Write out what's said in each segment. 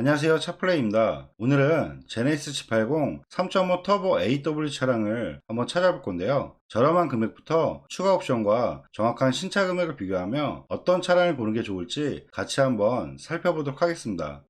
안녕하세요, 차플레이입니다. 오늘은 제네시스 G80 3.5 터보 AW 차량을 한번 찾아볼 건데요. 저렴한 금액부터 추가 옵션과 정확한 신차 금액을 비교하며 어떤 차량을 고르는 게 좋을지 같이 한번 살펴보도록 하겠습니다.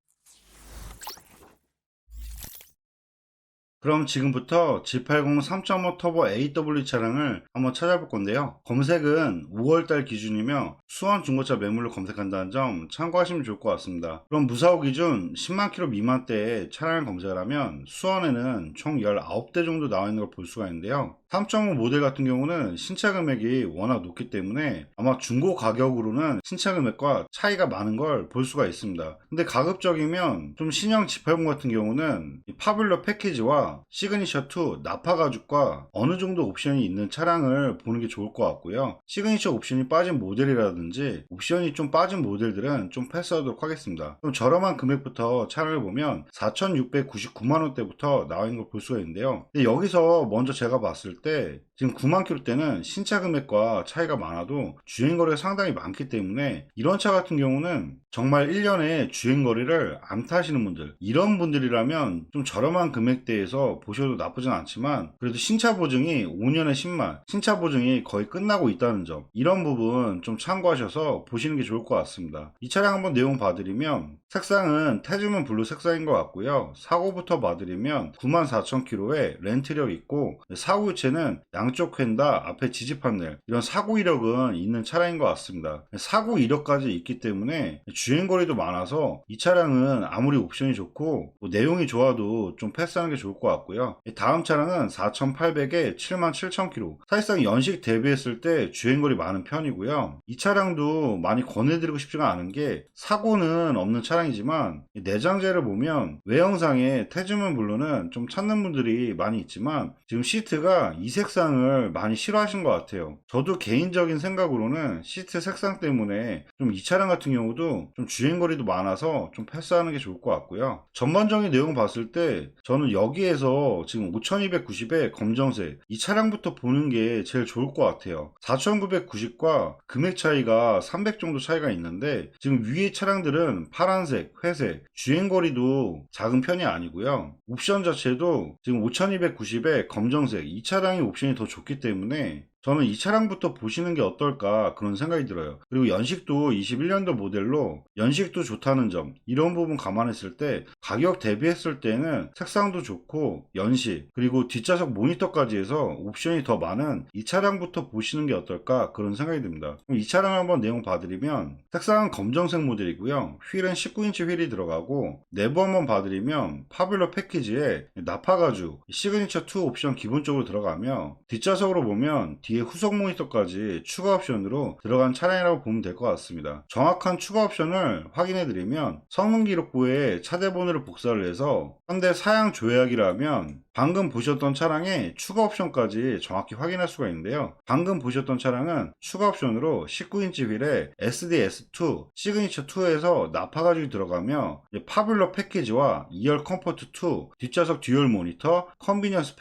그럼 지금부터 G80 3.5 터보 AW 차량을 한번 찾아볼 건데요. 검색은 5월달 기준이며 수원 중고차 매물로 검색한다는 점 참고하시면 좋을 것 같습니다. 그럼 무사고 기준 10만 킬로 미만대의 차량을 검색을 하면 수원에는 총 19대 정도 나와 있는 걸 볼 수가 있는데요. 3.5 모델 같은 경우는 신차 금액이 워낙 높기 때문에 아마 중고 가격으로는 신차 금액과 차이가 많은 걸 볼 수가 있습니다. 근데 가급적이면 좀 신형 G80 같은 경우는 이 파블러 패키지와 시그니처 2 나파 가죽과 어느 정도 옵션이 있는 차량을 보는 게 좋을 것 같고요. 시그니처 옵션이 빠진 모델이라든지 옵션이 좀 빠진 모델들은 좀 패스하도록 하겠습니다. 그럼 저렴한 금액부터 차량을 보면 4,699만원대부터 나와 있는 걸 볼 수가 있는데요. 근데 여기서 먼저 제가 봤을 때 지금 9만 킬로대는 신차 금액과 차이가 많아도 주행거리가 상당히 많기 때문에 이런 차 같은 경우는 정말 1년에 주행거리를 안 타시는 분들, 이런 분들이라면 좀 저렴한 금액대에서 보셔도 나쁘진 않지만 그래도 신차 보증이 5년에 10만, 신차 보증이 거의 끝나고 있다는 점, 이런 부분 좀 참고하셔서 보시는 게 좋을 것 같습니다. 이 차량 한번 내용 봐드리면 색상은 태즈문 블루 색상인 것 같고요. 사고부터 봐드리면 94,000km의 렌트력 있고 사고 유체는 양쪽 휀다, 앞에 지지 판넬, 이런 사고 이력은 있는 차량인 것 같습니다. 사고 이력까지 있기 때문에 주행거리도 많아서 이 차량은 아무리 옵션이 좋고 내용이 좋아도 좀 패스하는 게 좋을 것 같고요. 다음 차량은 4,800에 77,000km, 사실상 연식 대비했을 때 주행거리 많은 편이고요. 이 차량도 많이 권해드리고 싶지가 않은 게 사고는 없는 차량이지만 내장재를 보면 외형상의 태즈문 블루는 좀 찾는 분들이 많이 있지만 지금 시트가 이 색상을 많이 싫어하신 것 같아요. 저도 개인적인 생각으로는 시트 색상 때문에 좀 이 차량 같은 경우도 좀 주행거리도 많아서 좀 패스하는 게 좋을 것 같고요. 전반적인 내용 봤을 때 저는 여기에서 지금 5290의 검정색 이 차량부터 보는 게 제일 좋을 것 같아요. 4990과 금액 차이가 300 정도 차이가 있는데 지금 위에 차량들은 파란색, 회색, 주행거리도 작은 편이 아니고요. 옵션 자체도 지금 5290의 검정색 이 차량의 옵션이 더 좋기 때문에 저는 이 차량부터 보시는 게 어떨까 그런 생각이 들어요. 그리고 연식도 21년도 모델로 연식도 좋다는 점, 이런 부분 감안했을 때 가격 대비했을 때는 색상도 좋고 연식 그리고 뒷좌석 모니터까지 해서 옵션이 더 많은 이 차량부터 보시는 게 어떨까 그런 생각이 듭니다. 그럼 이 차량 한번 내용 봐드리면 색상은 검정색 모델이고요. 휠은 19인치 휠이 들어가고 내부 한번 봐드리면 파블러 패키지에 나파 가죽 시그니처 2 옵션 기본적으로 들어가며 뒷좌석으로 보면 뒤에 후속 모니터까지 추가 옵션으로 들어간 차량이라고 보면 될 것 같습니다. 정확한 추가 옵션을 확인해 드리면 성능 기록부에 차대 번호를 복사를 해서 현대 사양 조약이라면 방금 보셨던 차량의 추가 옵션까지 정확히 확인할 수가 있는데요. 방금 보셨던 차량은 추가 옵션으로 19인치 휠에 SDS2 시그니처 2에서 나파 가죽이 들어가며 파블러 패키지와 2열 컴포트 2 뒷좌석 듀얼 모니터 컨비니언스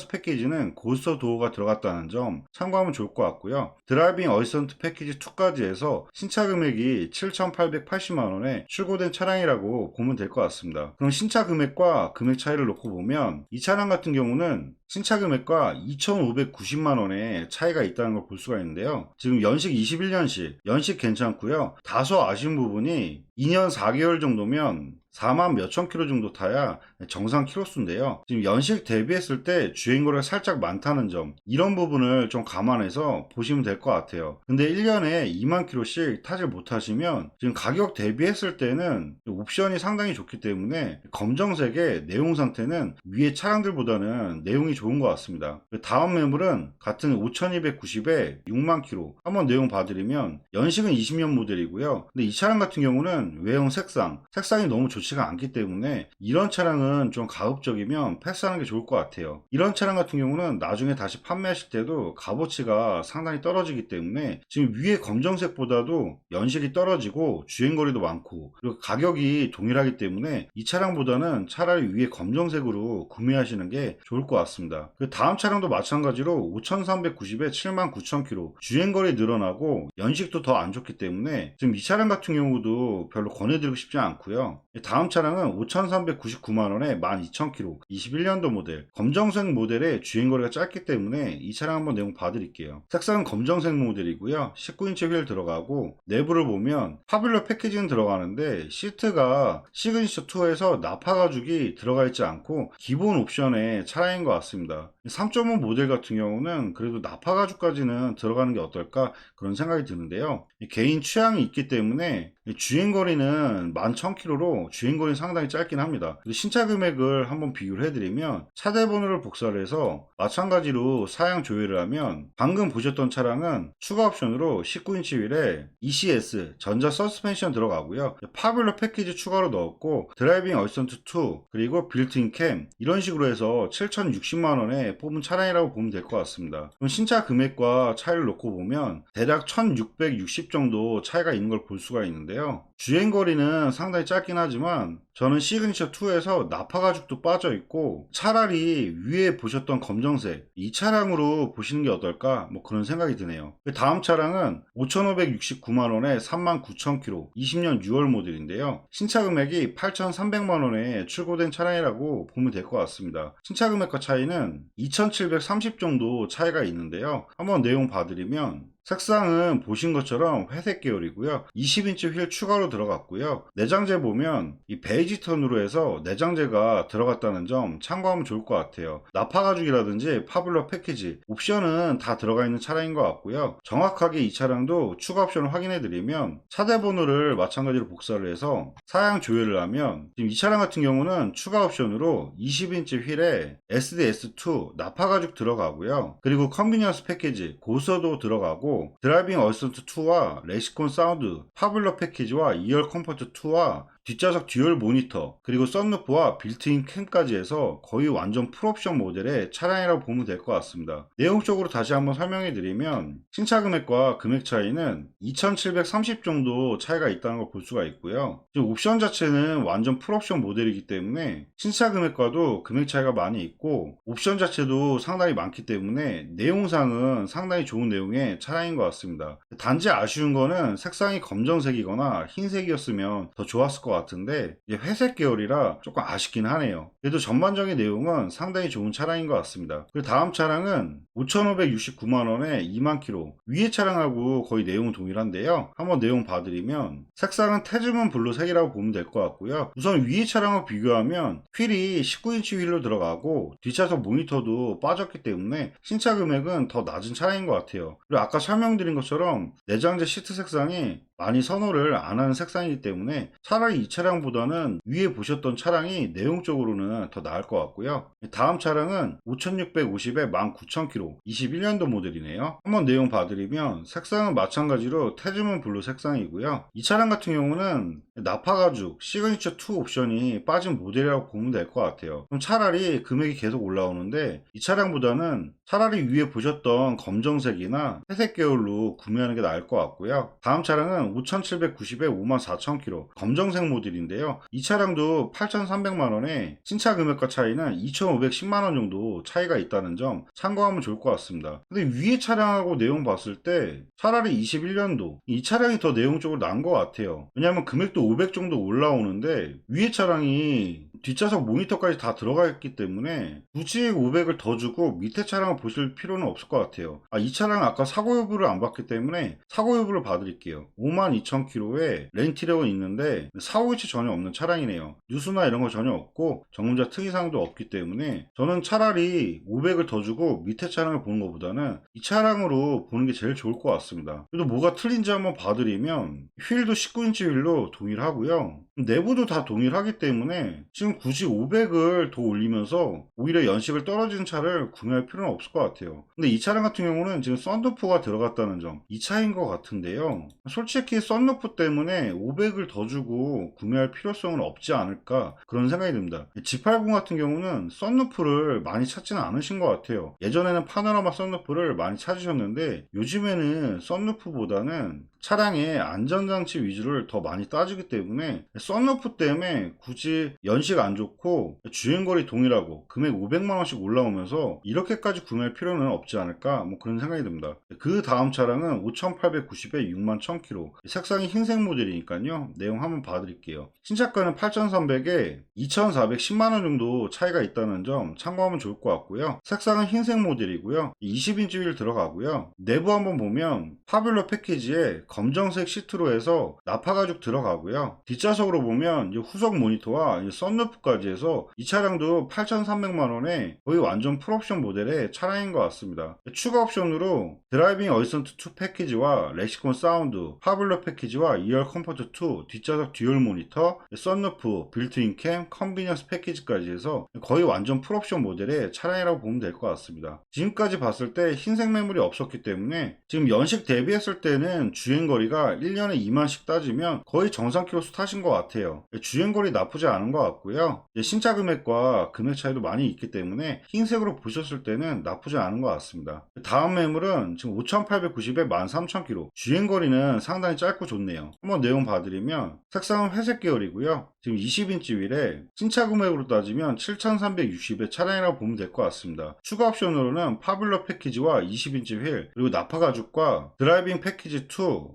패키지는 고스터 도어가 들어갔다는 점 참고하면 좋을 것 같고요. 드라이빙 어시스턴트 패키지 2까지 해서 신차 금액이 7,880만원에 출고된 차량이라고 보면 될 것 같습니다. 그럼 신차 금액과 금액 차이를 놓고 보면 이 차량 같은 경우는 신차 금액과 2,590만원의 차이가 있다는 걸 볼 수가 있는데요. 지금 연식 21년식, 연식 괜찮고요. 다소 아쉬운 부분이 2년 4개월 정도면 4만 몇천 킬로 정도 타야 정상 키로수인데요. 지금 연식 대비했을 때 주행거리가 살짝 많다는 점, 이런 부분을 좀 감안해서 보시면 될 것 같아요. 근데 1년에 2만 킬로씩 타질 못하시면 지금 가격 대비했을 때는 옵션이 상당히 좋기 때문에 검정색의 내용 상태는 위에 차량들보다는 내용이 좋은 것 같습니다. 다음 매물은 같은 5290에 6만 킬로 한번 내용 봐드리면 연식은 20년 모델이고요. 근데 이 차량 같은 경우는 외형 색상이 너무 좋지가 않기 때문에 이런 차량은 좀 가급적이면 패스하는 게 좋을 것 같아요. 이런 차량 같은 경우는 나중에 다시 판매하실 때도 값어치가 상당히 떨어지기 때문에 지금 위에 검정색보다도 연식이 떨어지고 주행거리도 많고 그리고 가격이 동일하기 때문에 이 차량보다는 차라리 위에 검정색으로 구매하시는 게 좋을 것 같습니다. 있습니다. 그 다음 차량도 마찬가지로 5390에 79,000km, 주행거리 늘어나고 연식도 더 안 좋기 때문에 지금 이 차량 같은 경우도 별로 권해드리고 싶지 않고요. 다음 차량은 5,399만원에 12,000km, 21년도 모델, 검정색 모델의 주행거리가 짧기 때문에 이 차량 한번 내용 봐드릴게요. 색상은 검정색 모델이고요. 19인치 휠 들어가고, 내부를 보면 파빌러 패키지는 들어가는데 시트가 시그니처 2에서 나파 가죽이 들어가 있지 않고 기본 옵션의 차량인 것 같습니다. 3.5 모델 같은 경우는 그래도 나파 가죽까지는 들어가는 게 어떨까 그런 생각이 드는데요. 개인 취향이 있기 때문에 주행거리는 11,000km로 주행거리는 상당히 짧긴 합니다. 신차 금액을 한번 비교를 해드리면 차대 번호를 복사를 해서 마찬가지로 사양 조회를 하면 방금 보셨던 차량은 추가 옵션으로 19인치 휠에 ECS 전자 서스펜션 들어가고요. 파블러 패키지 추가로 넣었고 드라이빙 어시스턴트 2 그리고 빌트인 캠 이런 식으로 해서 7,060만원에 뽑은 차량이라고 보면 될 것 같습니다. 그럼 신차 금액과 차이를 놓고 보면 대략 1,660 정도 차이가 있는 걸 볼 수가 있는데요. 주행거리는 상당히 짧긴 하지만 저는 시그니처 2에서 나파 가죽도 빠져 있고 차라리 위에 보셨던 검정색 이 차량으로 보시는 게 어떨까 뭐 그런 생각이 드네요. 다음 차량은 5,569만원에 39,000km 20년 6월 모델인데요. 신차 금액이 8,300만원에 출고된 차량이라고 보면 될 것 같습니다. 신차 금액과 차이는 2,730 정도 차이가 있는데요. 한번 내용 봐드리면 색상은 보신 것처럼 회색 계열이고요. 20인치 휠 추가로 들어갔고요. 내장재 보면 이 베이지 톤으로 해서 내장재가 들어갔다는 점 참고하면 좋을 것 같아요. 나파 가죽이라든지 파블러 패키지 옵션은 다 들어가 있는 차량인 것 같고요. 정확하게 이 차량도 추가 옵션을 확인해 드리면 차대 번호를 마찬가지로 복사를 해서 사양 조회를 하면 지금 이 차량 같은 경우는 추가 옵션으로 20인치 휠에 SDS2 나파 가죽 들어가고요. 그리고 컨비니언스 패키지 고서도 들어가고 드라이빙 어시스턴트 2와 레시콘 사운드, 파블러 패키지와 2열 컴포트 2와 뒷좌석 듀얼 모니터 그리고 썬루프와 빌트인 캠까지 해서 거의 완전 풀옵션 모델의 차량이라고 보면 될 것 같습니다. 내용적으로 다시 한번 설명해 드리면 신차 금액과 금액 차이는 2,730 정도 차이가 있다는 걸 볼 수가 있고요. 지금 옵션 자체는 완전 풀옵션 모델이기 때문에 신차 금액과도 금액 차이가 많이 있고 옵션 자체도 상당히 많기 때문에 내용상은 상당히 좋은 내용의 차량인 것 같습니다. 단지 아쉬운 거는 색상이 검정색이거나 흰색이었으면 더 좋았을 것 같은데 회색 계열이라 조금 아쉽긴 하네요. 그래도 전반적인 내용은 상당히 좋은 차량인 것 같습니다. 그리고 다음 차량은 5,569만원에 20,000km 위에 차량하고 거의 내용은 동일한데요. 한번 내용 봐드리면 색상은 태즈문 블루색이라고 보면 될 것 같고요. 우선 위에 차량과 비교하면 휠이 19인치 휠로 들어가고 뒷차석 모니터도 빠졌기 때문에 신차 금액은 더 낮은 차량인 것 같아요. 그리고 아까 설명드린 것처럼 내장재 시트 색상이 많이 선호를 안 하는 색상이기 때문에 차라리 이 차량보다는 위에 보셨던 차량이 내용적으로는 더 나을 것 같고요. 다음 차량은 5650에 19,000km 21년도 모델이네요. 한번 내용 봐드리면 색상은 마찬가지로 태즈문 블루 색상이고요. 이 차량 같은 경우는 나파 가죽 시그니처 2 옵션이 빠진 모델이라고 보면 될 것 같아요. 그럼 차라리 금액이 계속 올라오는데 이 차량보다는 차라리 위에 보셨던 검정색이나 회색 계열로 구매하는 게 나을 것 같고요. 다음 차량은 5,790에 54,000km 검정색 모델인데요. 이 차량도 8,300만원에 신차 금액과 차이는 2,510만원 정도 차이가 있다는 점 참고하면 좋을 것 같습니다. 근데 위에 차량하고 내용 봤을 때 차라리 21년도 이 차량이 더 내용적으로 나은 것 같아요. 왜냐하면 금액도 500 정도 올라오는데 위에 차량이 뒷좌석 모니터까지 다 들어가 있기 때문에 굳이 500을 더 주고 밑에 차량을 보실 필요는 없을 것 같아요. 이 차량은 아까 사고 여부를 안 봤기 때문에 사고 여부를 봐드릴게요. 52,000km에 렌티력은 있는데 사고 위치 전혀 없는 차량이네요. 뉴스나 이런 거 전혀 없고 전문자 특이사항도 없기 때문에 저는 차라리 500을 더 주고 밑에 차량을 보는 것보다는 이 차량으로 보는 게 제일 좋을 것 같습니다. 그래도 뭐가 틀린지 한번 봐드리면 휠도 19인치 휠로 동일하고요. 내부도 다 동일하기 때문에 지금 굳이 500을 더 올리면서 오히려 연식을 떨어지는 차를 구매할 필요는 없을 것 같아요. 근데 이 차량 같은 경우는 지금 썬루프가 들어갔다는 점 이 차이인 것 같은데요. 솔직히 썬루프 때문에 500을 더 주고 구매할 필요성은 없지 않을까 그런 생각이 듭니다. G80 같은 경우는 썬루프를 많이 찾지는 않으신 것 같아요. 예전에는 파노라마 썬루프를 많이 찾으셨는데 요즘에는 썬루프보다는 차량의 안전장치 위주를 더 많이 따지기 때문에 썬루프 때문에 굳이 연식 안 좋고 주행거리 동일하고 금액 500만원씩 올라오면서 이렇게까지 구매할 필요는 없지 않을까 뭐 그런 생각이 듭니다. 그 다음 차량은 5890에 61,000km, 색상이 흰색 모델이니까요. 내용 한번 봐드릴게요. 신차가는 8,300에 2,410만원 정도 차이가 있다는 점 참고하면 좋을 것 같고요. 색상은 흰색 모델이고요. 20인치 휠 들어가고요. 내부 한번 보면 파뷸러 패키지에 검정색 시트로 해서 나파 가죽 들어가고요. 뒷좌석으로 보면 후속 모니터와 썬루프까지 해서 이 차량도 8,300만원에 거의 완전 풀옵션 모델의 차량인 것 같습니다. 추가 옵션으로 드라이빙 어시스턴트 2 패키지와 렉시콘 사운드, 파뷸러 패키지와 2열 컴포트 2, 뒷좌석 듀얼 모니터, 썬루프, 빌트인 캠, 컨비니언스 패키지까지 해서 거의 완전 풀옵션 모델의 차량이라고 보면 될 것 같습니다. 지금까지 봤을 때 흰색 매물이 없었기 때문에 지금 연식 대비했을 때는 주행거리가 1년에 2만씩 따지면 거의 정상 키로수 타신 것 같아요. 주행거리 나쁘지 않은 것 같고요. 신차 금액과 금액 차이도 많이 있기 때문에 흰색으로 보셨을 때는 나쁘지 않은 것 같습니다. 다음 매물은 지금 5,890에 13,000km, 주행거리는 상당히 짧고 좋네요. 한번 내용 봐드리면 색상은 회색 계열이고요. 지금 20인치 휠에 신차 금액으로 따지면 7,360의 차량이라고 보면 될 것 같습니다. 추가 옵션으로는 파뷸러 패키지와 20인치 휠, 그리고 나파 가죽과 드라이빙 패키지 2,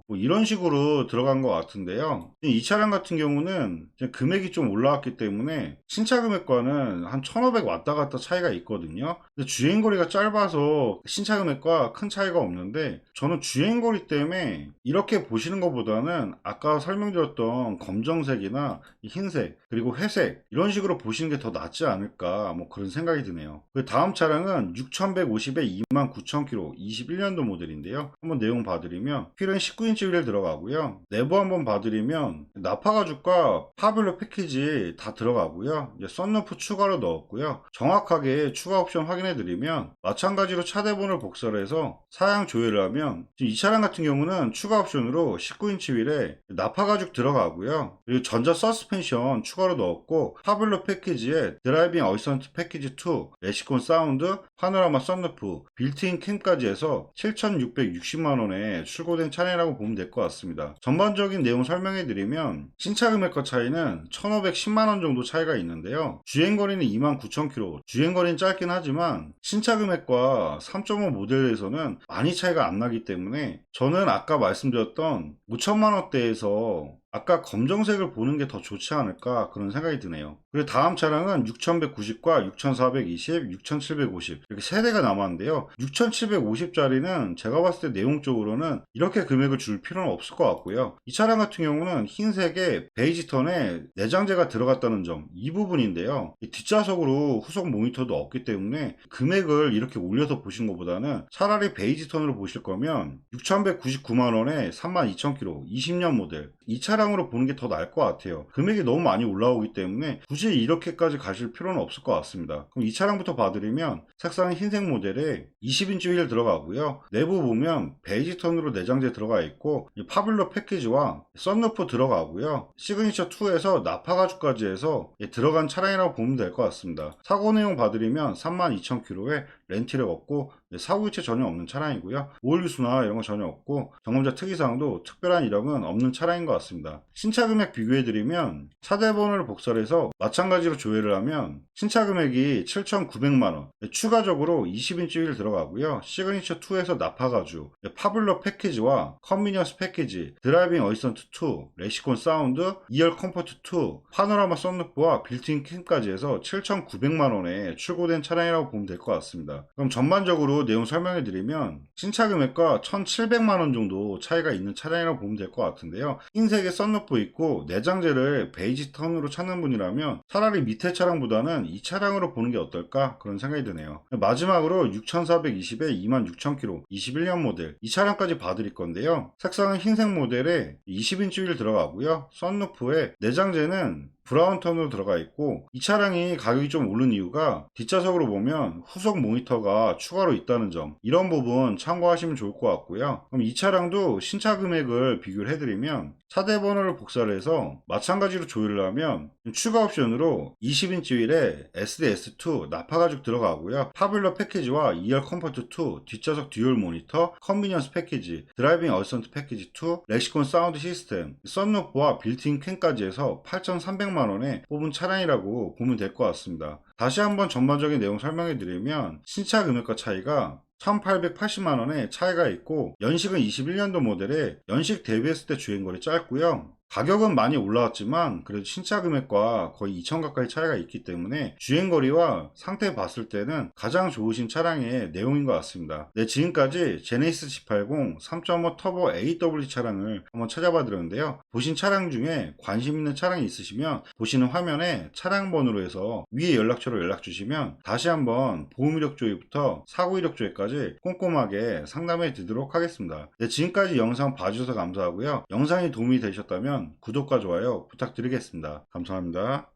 뭐 이런 식으로 들어간 것 같은데요. 이 차량 같은 경우는 금액이 좀 올라왔기 때문에 신차 금액과는 한 1,500 왔다 갔다 차이가 있거든요. 근데 주행거리가 짧아서 신차 금액과 큰 차이가 없는데, 저는 주행거리 때문에 이렇게 보시는 것보다는 아까 설명드렸던 검정색이나 흰색 그리고 회색 이런 식으로 보시는 게 더 낫지 않을까 뭐 그런 생각이 드네요. 그 다음 차량은 6,150에 29,000km, 21년도 모델인데요. 한번 내용 봐드리면 휠은 19인치 휠 들어가고요. 내부 한번 봐드리면 나파 가죽과 파뷸러 패키지 다 들어가고요. 이제 썬루프 추가로 넣었고요. 정확하게 추가 옵션 확인해드리면 마찬가지로 차대본을 복사를 해서 사양 조회를 하면 지금 이 차량 같은 경우는 추가 옵션으로 19인치 휠에 나파 가죽 들어가고요. 그리고 전자 서스펜션 추가로 넣었고, 파뷸러 패키지에 드라이빙 어시스턴트 패키지 2, 렉시콘 사운드, 파노라마 썬루프, 빌트인 캠까지 해서 7,660만원에 출고된 차량이라고 보면 될 것 같습니다. 전반적인 내용 설명해드리면 신차 금액과 차이는 1,510만원 정도 차이가 있는데요. 주행거리는 29,000km, 주행거리는 짧긴 하지만 신차 금액과 3.5 모델에서는 많이 차이가 안 나기 때문에 저는 아까 말씀드렸던 5천만원대에서 아까 검정색을 보는 게 더 좋지 않을까 그런 생각이 드네요. 그리고 다음 차량은 6,190과 6,420, 6,750 이렇게 세 대가 남았는데요. 6,750짜리는 제가 봤을 때 내용적으로는 이렇게 금액을 줄 필요는 없을 것 같고요. 이 차량 같은 경우는 흰색에 베이지 턴에 내장재가 들어갔다는 점, 이 부분인데요. 이 뒷좌석으로 후속 모니터도 없기 때문에 금액을 이렇게 올려서 보시는 것보다는 차라리 베이지 턴으로 보실 거면 6,199만원에 32,000km, 20년 모델 이 차량으로 보는 게 더 나을 것 같아요. 금액이 너무 많이 올라오기 때문에 굳이 이렇게까지 가실 필요는 없을 것 같습니다. 그럼 이 차량부터 봐드리면 색상은 흰색 모델에 20인치 휠 들어가고요. 내부 보면 베이지 톤으로 내장재 들어가 있고 파뷸러 패키지와 썬루프 들어가고요. 시그니처 2에서 나파 가죽까지 해서 들어간 차량이라고 보면 될 것 같습니다. 사고 내용 봐드리면 32,000km에 렌트력 없고 사고 유체 전혀 없는 차량이고요. 오일 유수나 이런 거 전혀 없고 점검자 특이사항도 특별한 이력은 없는 차량인 것 같습니다. 신차 금액 비교해드리면 차대본을 복사를 해서 마찬가지로 조회를 하면 신차 금액이 7,900만원, 추가적으로 20인치 휠 들어가고요. 시그니처 2에서 나파 가죽, 파뷸러 패키지와 컨비니언스 패키지, 드라이빙 어시스턴트 2, 렉시콘 사운드, 2열 컴포트 2, 파노라마 썬루프와 빌트인 캠까지 해서 7,900만원에 출고된 차량이라고 보면 될 것 같습니다. 그럼 전반적으로 내용 설명해 드리면 신차 금액과 1,700만원 정도 차이가 있는 차량이라고 보면 될 것 같은데요. 흰색의 썬루프 있고 내장재를 베이지 턴으로 찾는 분이라면 차라리 밑에 차량보다는 이 차량으로 보는 게 어떨까 그런 생각이 드네요. 마지막으로 6,420에 26,000km, 21년 모델 이 차량까지 봐드릴 건데요. 색상은 흰색 모델에 20인치 휠 들어가고요. 썬루프에 내장재는 브라운 톤으로 들어가 있고, 이 차량이 가격이 좀 오른 이유가 뒷좌석으로 보면 후속 모니터가 추가로 있다는 점, 이런 부분 참고하시면 좋을 것 같고요. 그럼 이 차량도 신차 금액을 비교를 해드리면 차대 번호를 복사를 해서 마찬가지로 조율을 하면 추가 옵션으로 20인치 휠에 SDS2 나파 가죽 들어가고요. 파뷸러 패키지와 2열 컴포트 2, 뒷좌석 듀얼 모니터, 컨비니언스 패키지, 드라이빙 어시스턴트 패키지 2, 렉시콘 사운드 시스템, 썬루프와 빌트인 캠까지 해서 8,300만원에 뽑은 차량이라고 보면 될 것 같습니다. 다시 한번 전반적인 내용 설명해 드리면 신차 금액과 차이가 1880만원의 차이가 있고, 연식은 21년도 모델에 연식 대비했을 때 주행거리 짧고요. 가격은 많이 올라왔지만 그래도 신차 금액과 거의 2천 가까이 차이가 있기 때문에 주행거리와 상태 봤을 때는 가장 좋으신 차량의 내용인 것 같습니다. 네, 지금까지 제네시스 G80 3.5 터보 AW 차량을 한번 찾아봐 드렸는데요. 보신 차량 중에 관심 있는 차량이 있으시면 보시는 화면에 차량 번호로 해서 위에 연락처로 연락 주시면 다시 한번 보험 이력 조회부터 사고 이력 조회까지 꼼꼼하게 상담해 드리도록 하겠습니다. 네, 지금까지 영상 봐주셔서 감사하고요. 영상이 도움이 되셨다면 구독과 좋아요 부탁드리겠습니다. 감사합니다.